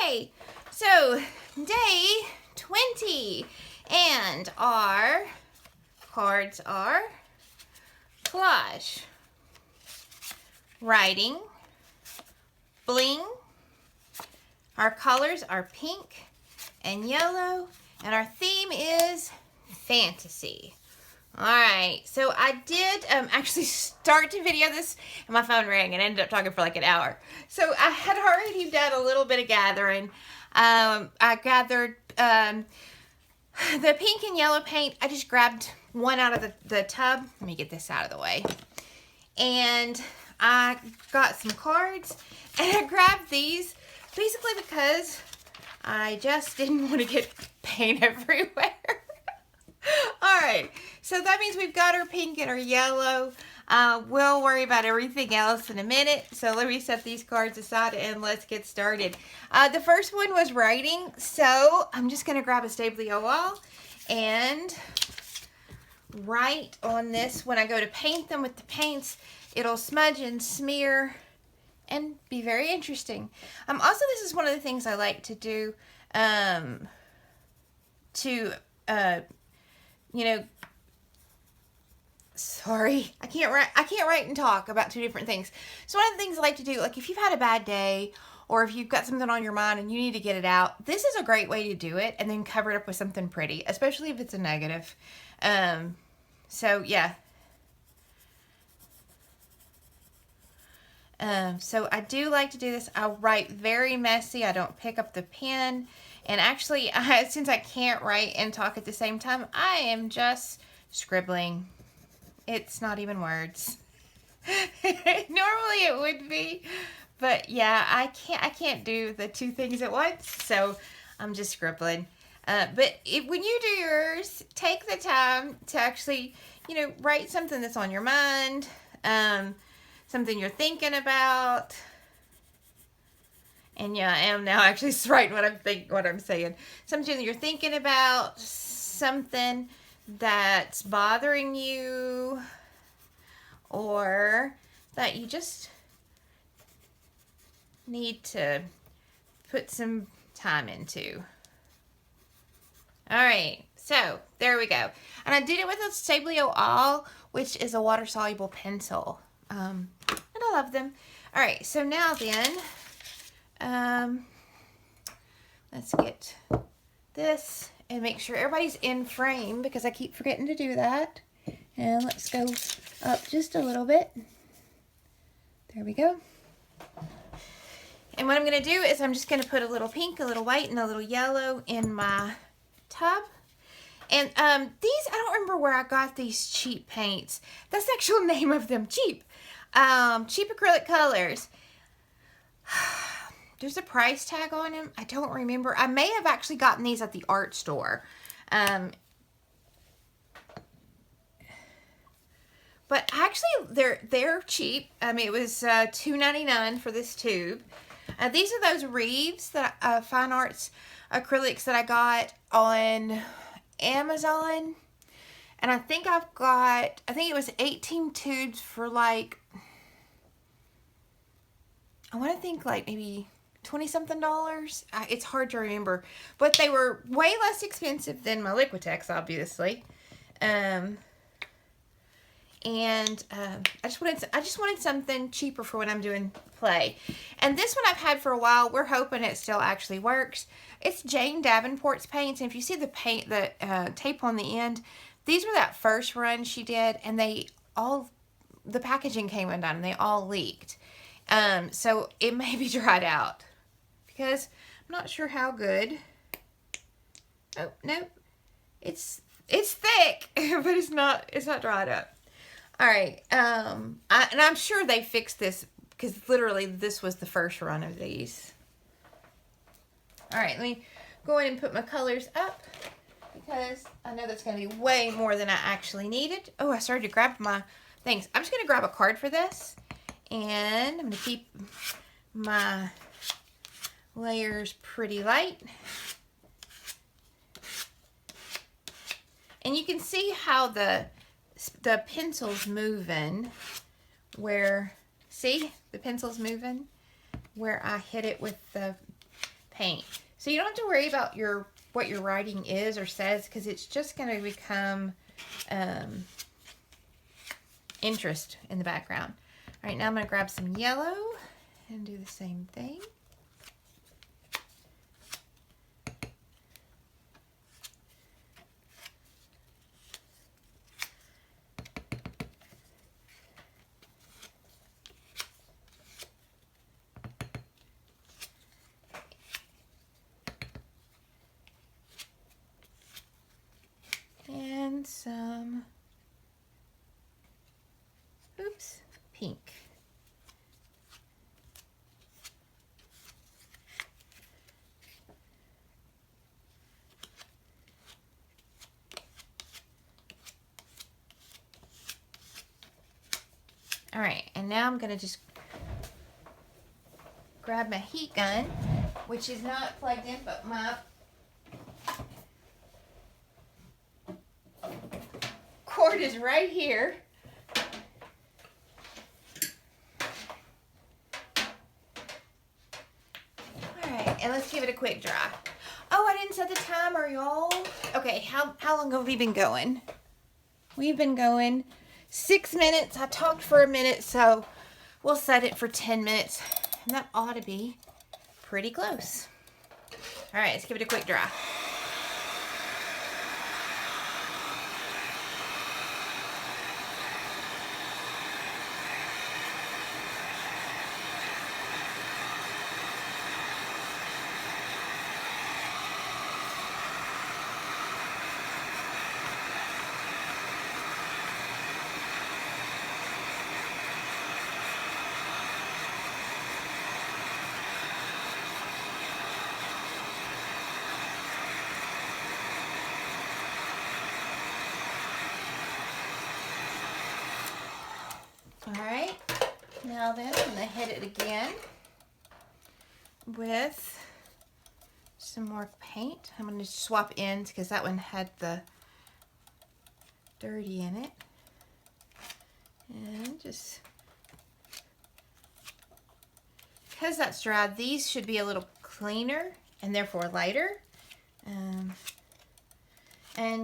Okay, so day 20, and our cards are collage, writing, bling. Our colors are pink and yellow, and our theme is fantasy. Alright, so I did actually start to video this, and my phone rang and I ended up talking for like an hour. So I had already done a little bit of gathering. I gathered the pink and yellow paint. I just grabbed one out of the tub. Let me get this out of the way. And I got some cards, and I grabbed these basically because I just didn't want to get paint everywhere. Alright, so that means we've got our pink and our yellow. We'll worry about everything else in a minute. So let me set these cards aside and let's get started. The first one was writing, so I'm just going to grab a Staplio wall and write on this. When I go to paint them with the paints, it'll smudge and smear and be very interesting. Also, this is one of the things I like to do you know, sorry, I can't write and talk about two different things. So one of the things I like to do, like if you've had a bad day or if you've got something on your mind and you need to get it out, this is a great way to do it, and then cover it up with something pretty, especially if it's a negative. So yeah. So I do like to do this. I write very messy. I don't pick up the pen. And actually, since I can't write and talk at the same time, I am just scribbling. It's not even words. Normally it would be. But yeah, I can't do the two things at once. So I'm just scribbling. But when you do yours, take the time to actually, write something that's on your mind. Something you're thinking about. And yeah, I am now actually writing what I'm saying. Something that you're thinking about, something that's bothering you, or that you just need to put some time into. Alright, so there we go. And I did it with a Staplio All, which is a water-soluble pencil. And I love them. Alright, so now then, let's get this and make sure everybody's in frame, because I keep forgetting to do that. And let's go up just a little bit. There we go. And what I'm going to do is I'm just going to put a little pink, a little white, and a little yellow in my tub. And these, I don't remember where I got these cheap paints. That's the actual name of them, cheap. Cheap acrylic colors. There's a price tag on them. I don't remember. I may have actually gotten these at the art store. But actually, they're cheap. It was $2.99 for this tube. These are those Reeves that Fine Arts acrylics that I got on Amazon. And I think it was 18 tubes for like, I want to think like maybe $20-something. It's hard to remember, but they were way less expensive than my Liquitex, obviously. I just wanted something cheaper for when I'm doing play. And this one I've had for a while. We're hoping it still actually works. It's Jane Davenport's paints, and if you see the tape on the end, these were that first run she did, and the packaging came undone and they all leaked. So it may be dried out, because I'm not sure how good. Oh, no. It's thick, but it's not dried up. All right. And I'm sure they fixed this, because literally this was the first run of these. All right, let me go in and put my colors up, because I know that's going to be way more than I actually needed. Oh, I started to grab my things. I'm just going to grab a card for this. And I'm going to keep my layers pretty light. And you can see how the pencil's moving where, see, the pencil's moving where I hit it with the paint. So you don't have to worry about what your writing is or says, because it's just going to become interest in the background. All right, now I'm going to grab some yellow and do the same thing. And some, oops, pink. All right, and now I'm gonna just grab my heat gun, which is not plugged in, but my cord is right here. All right, and let's give it a quick dry. Oh, I didn't set the timer, y'all. Okay, how long have we been going? We've been going 6 minutes. I talked for a minute, so we'll set it for 10 minutes. And that ought to be pretty close. All right, let's give it a quick dry. All right, now then I'm gonna hit it again with some more paint. I'm gonna swap ends because that one had the dirty in it. And just, because that's dry, these should be a little cleaner and therefore lighter, and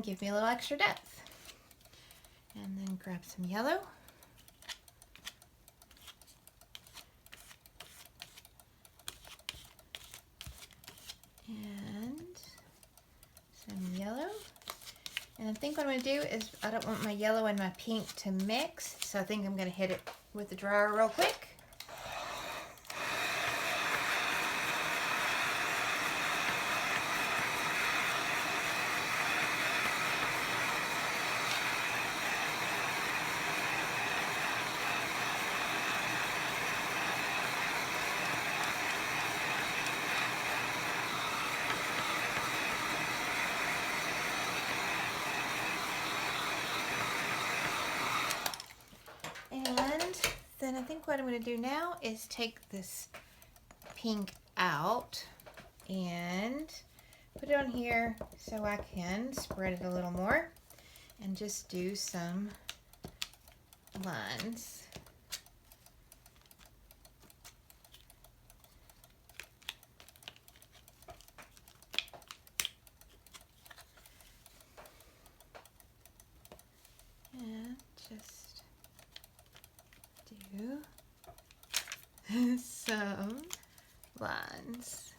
give me a little extra depth. And then grab some yellow. And some yellow. And I think what I'm going to do is, I don't want my yellow and my pink to mix, so I think I'm going to hit it with the dryer real quick. And then I think what I'm going to do now is take this pink out and put it on here so I can spread it a little more and just do some lines. And just do some lines.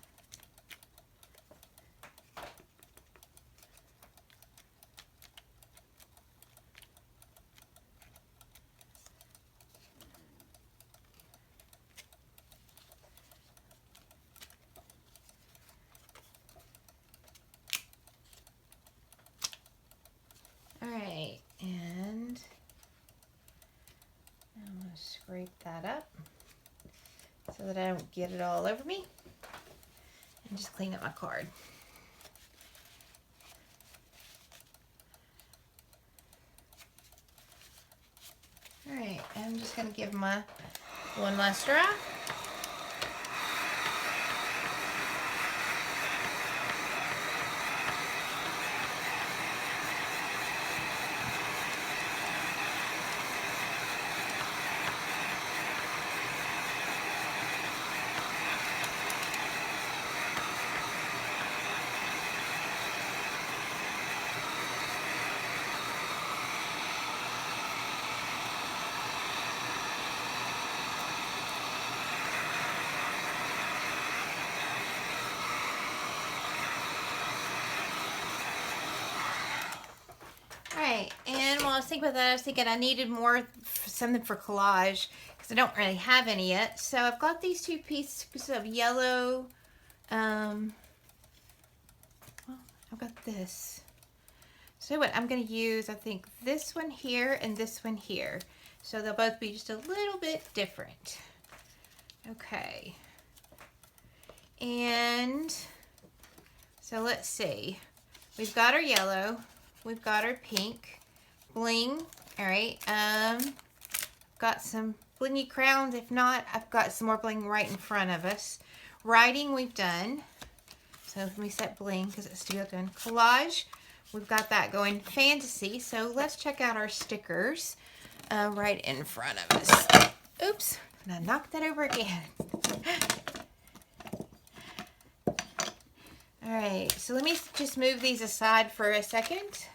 All right, and I'm going to scrape that up so that I don't get it all over me, and just clean up my card. All right, I'm just going to give my one last dry. I was thinking about that. I was thinking I needed more, something for collage, because I don't really have any yet. So I've got these 2 pieces of yellow. Well, I've got this. So what I'm going to use, I think this one here and this one here. So they'll both be just a little bit different. Okay. And so let's see. We've got our yellow. We've got our pink. Bling. All right. Got some blingy crowns. If not, I've got some more bling right in front of us. Writing we've done. So let me set bling because it's still done. Collage. We've got that going. Fantasy. So let's check out our stickers right in front of us. Oops. And I knocked that over again. All right. So let me just move these aside for a second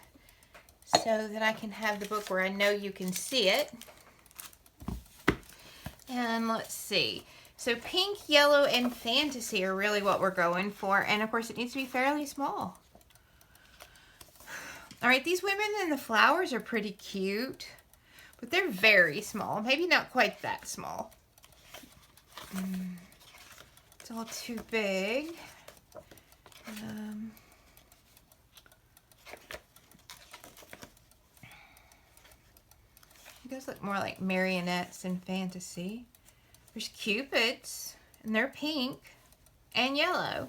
so that I can have the book where I know you can see it. And let's see. So pink, yellow, and fantasy are really what we're going for. And of course it needs to be fairly small. All right, these women and the flowers are pretty cute, but they're very small. Maybe not quite that small. It's all too big. Those look more like marionettes in fantasy. There's cupids, and they're pink and yellow.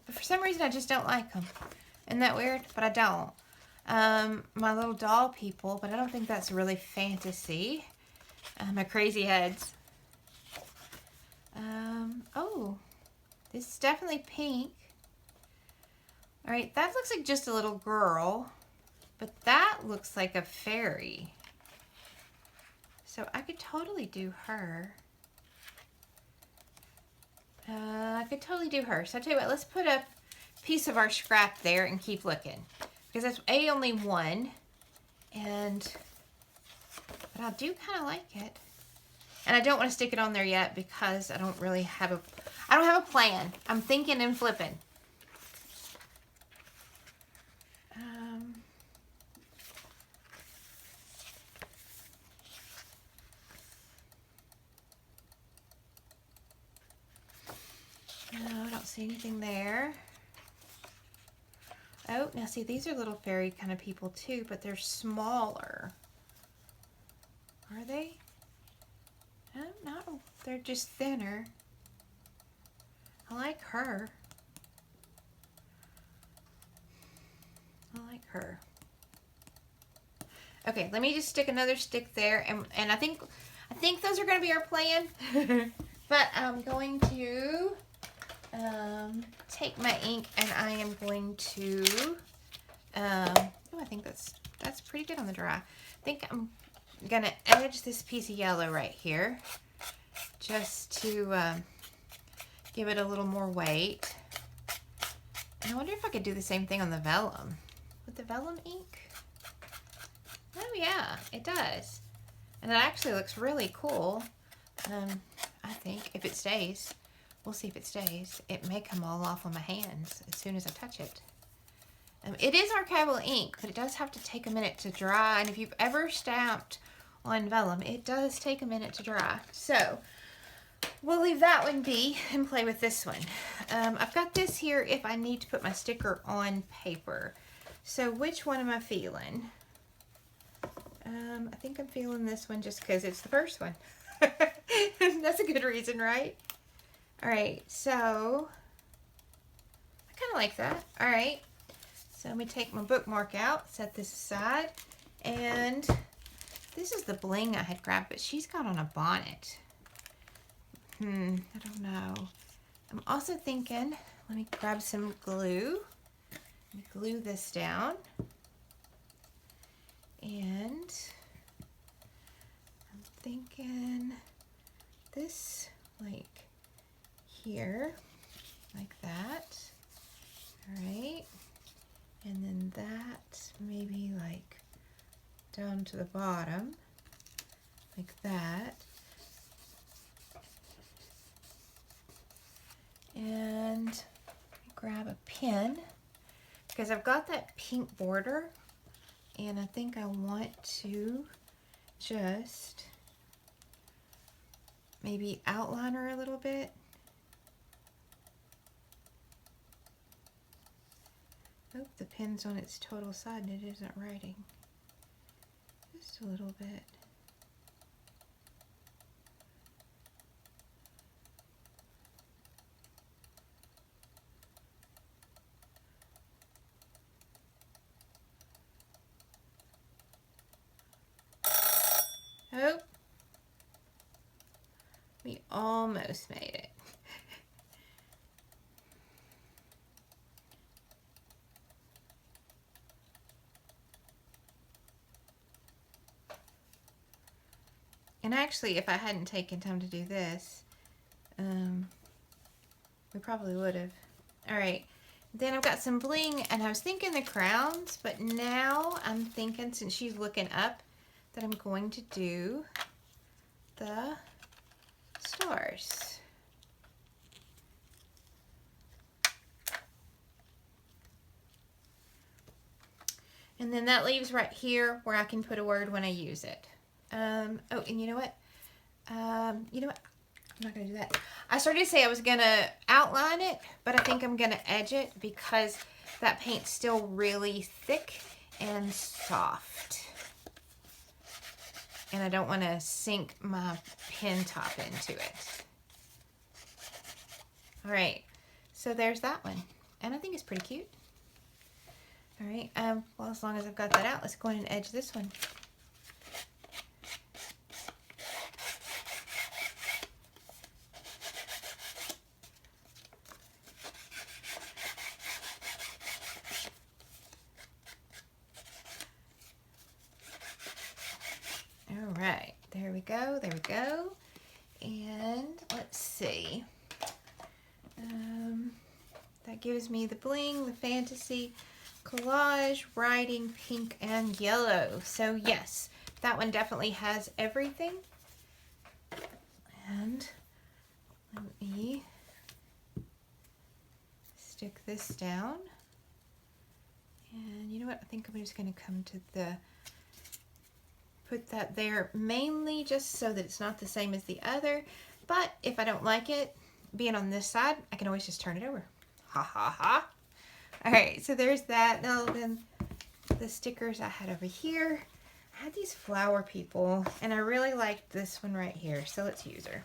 But for some reason, I just don't like them. Isn't that weird? But I don't. My little doll people, but I don't think that's really fantasy. My crazy heads. Oh, this is definitely pink. All right, that looks like just a little girl, but that looks like a fairy. So I could totally do her. I could totally do her. So I'll tell you what, let's put a piece of our scrap there and keep looking. Because that's only one. But I do kind of like it. And I don't want to stick it on there yet because I don't really have a plan. I'm thinking and flipping. No, I don't see anything there. Oh, now see, these are little fairy kind of people too, but they're smaller. Are they? No, they're just thinner. I like her. I like her. Okay, let me just stick another stick there, and I think those are going to be our plan. But I'm going to take my ink and I am going to. Oh, I think that's pretty good on the dry. I think I'm gonna edge this piece of yellow right here, just to give it a little more weight. And I wonder if I could do the same thing on the vellum. With the vellum ink? Oh yeah, it does. And it actually looks really cool. I think, if it stays. We'll see if it stays. It may come all off on my hands as soon as I touch it. It is archival ink, but it does have to take a minute to dry. And if you've ever stamped on vellum, it does take a minute to dry. So we'll leave that one be and play with this one. I've got this here if I need to put my sticker on paper. So which one am I feeling? I think I'm feeling this one just because it's the first one. That's a good reason, right? All right, so I kind of like that. All right, so let me take my bookmark out, set this aside, and this is the bling I had grabbed, but she's got on a bonnet. I don't know. I'm also thinking, let me grab some glue. Let me glue this down. And I'm thinking this, like, here, like that. All right, and then that maybe like down to the bottom, like that. And grab a pin because I've got that pink border And I think I want to just maybe outline her a little bit. Oh, the pen's on its total side and it isn't writing. Just a little bit. Oh, we almost made it. And actually, if I hadn't taken time to do this, we probably would have. All right, then I've got some bling, and I was thinking the crowns, but now I'm thinking, since she's looking up, that I'm going to do the stars. And then that leaves right here where I can put a word when I use it. Oh, and you know what? I'm not going to do that. I started to say I was going to outline it, but I think I'm going to edge it because that paint's still really thick and soft. And I don't want to sink my pen top into it. All right, so there's that one. And I think it's pretty cute. All right, well, as long as I've got that out, let's go in and edge this one. All right, there we go, there we go. And let's see. That gives me the bling, the fantasy, collage, writing, pink, and yellow. So yes, that one definitely has everything. And let me stick this down. And you know what? I think I'm just going to come to the, put that there mainly just so that it's not the same as the other. But if I don't like it being on this side, I can always just turn it over. Ha ha ha. All right, so there's that. Now then the stickers I had over here. I had these flower people, and I really liked this one right here, so let's use her.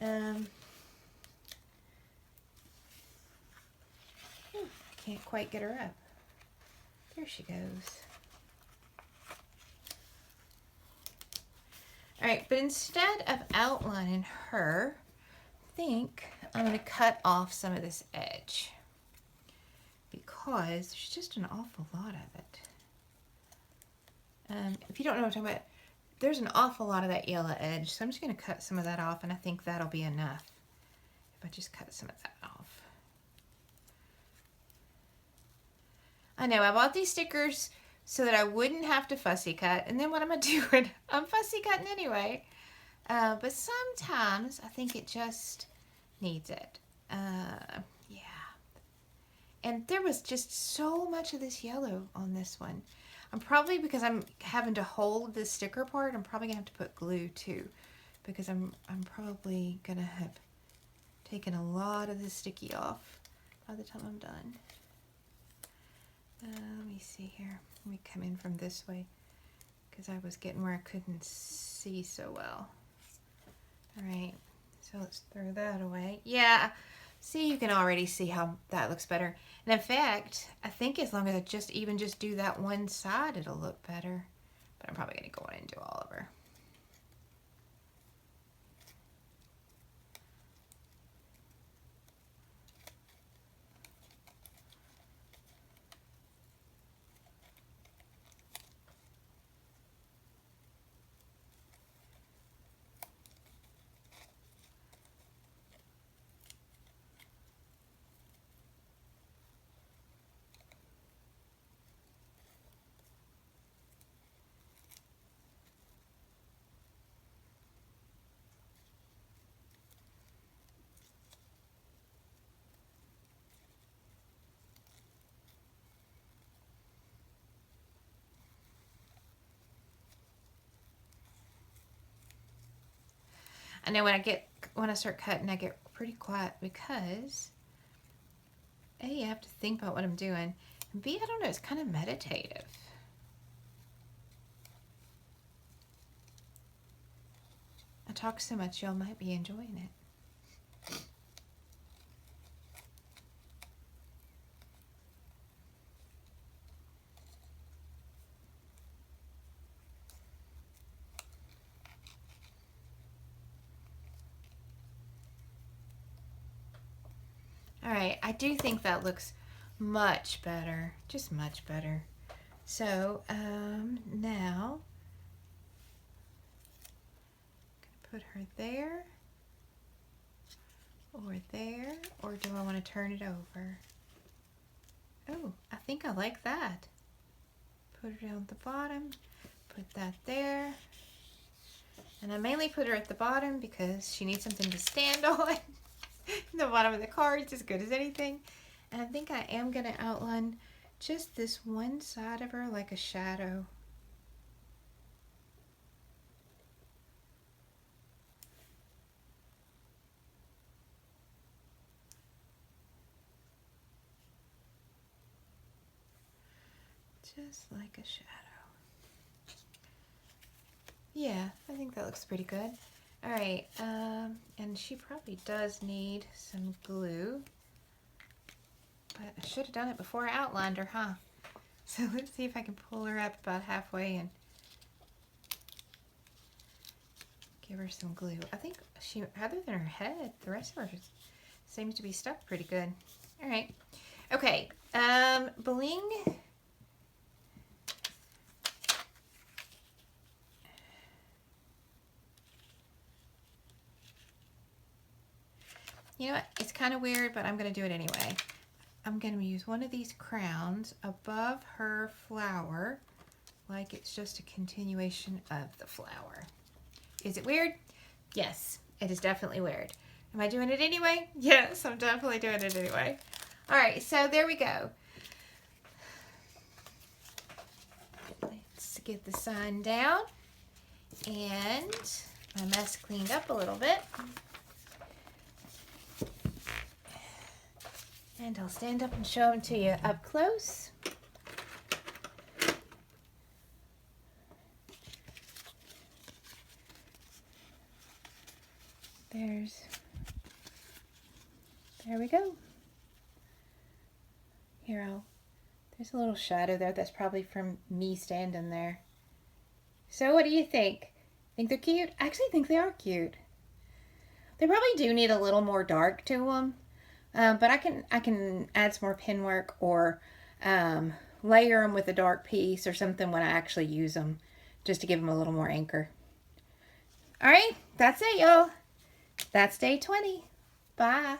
I can't quite get her up. There she goes. All right, but instead of outlining her, I think I'm going to cut off some of this edge because there's just an awful lot of it. If you don't know what I'm talking about, there's an awful lot of that yellow edge, so I'm just going to cut some of that off, and I think that'll be enough if I just cut some of that off. I know, I bought these stickers so that I wouldn't have to fussy cut, and then what am I doing? I'm fussy cutting anyway. But sometimes I think it just needs it. Yeah. And there was just so much of this yellow on this one. I'm probably, because I'm having to hold this sticker part, I'm probably gonna have to put glue too, because I'm probably gonna have taken a lot of the sticky off by the time I'm done. Let me see here. Let me come in from this way because I was getting where I couldn't see so well. All right, so let's throw that away. Yeah, see, you can already see how that looks better. And in fact, I think as long as I just do that one side, it'll look better. But I'm probably gonna go in and do all of her. I know when I start cutting, I get pretty quiet because A, I have to think about what I'm doing, and B, I don't know, it's kind of meditative. I talk so much, y'all might be enjoying it. All right, I do think that looks much better, just much better. So now, I'm gonna put her there, or do I want to turn it over? Oh, I think I like that. Put her down at the bottom, put that there. And I mainly put her at the bottom because she needs something to stand on. The bottom of the card is as good as anything. And I think I am going to outline just this one side of her like a shadow. Just like a shadow. Yeah, I think that looks pretty good. All right, and she probably does need some glue. But I should have done it before I outlined her, huh? So let's see if I can pull her up about halfway and give her some glue. I think she, other than her head, the rest of her seems to be stuck pretty good. All right. Okay, bling. You know what? It's kind of weird, but I'm going to do it anyway. I'm going to use one of these crowns above her flower, like it's just a continuation of the flower. Is it weird? Yes, it is definitely weird. Am I doing it anyway? Yes, I'm definitely doing it anyway. All right, so there we go. Let's get the sign down and my mess cleaned up a little bit. And I'll stand up and show them to you up close. There we go. Here, there's a little shadow there. That's probably from me standing there. So what do you think? Think they're cute? I actually think they are cute. They probably do need a little more dark to them. But I can add some more pin work or layer them with a dark piece or something when I actually use them, just to give them a little more anchor. All right, that's it, y'all. That's day 20. Bye.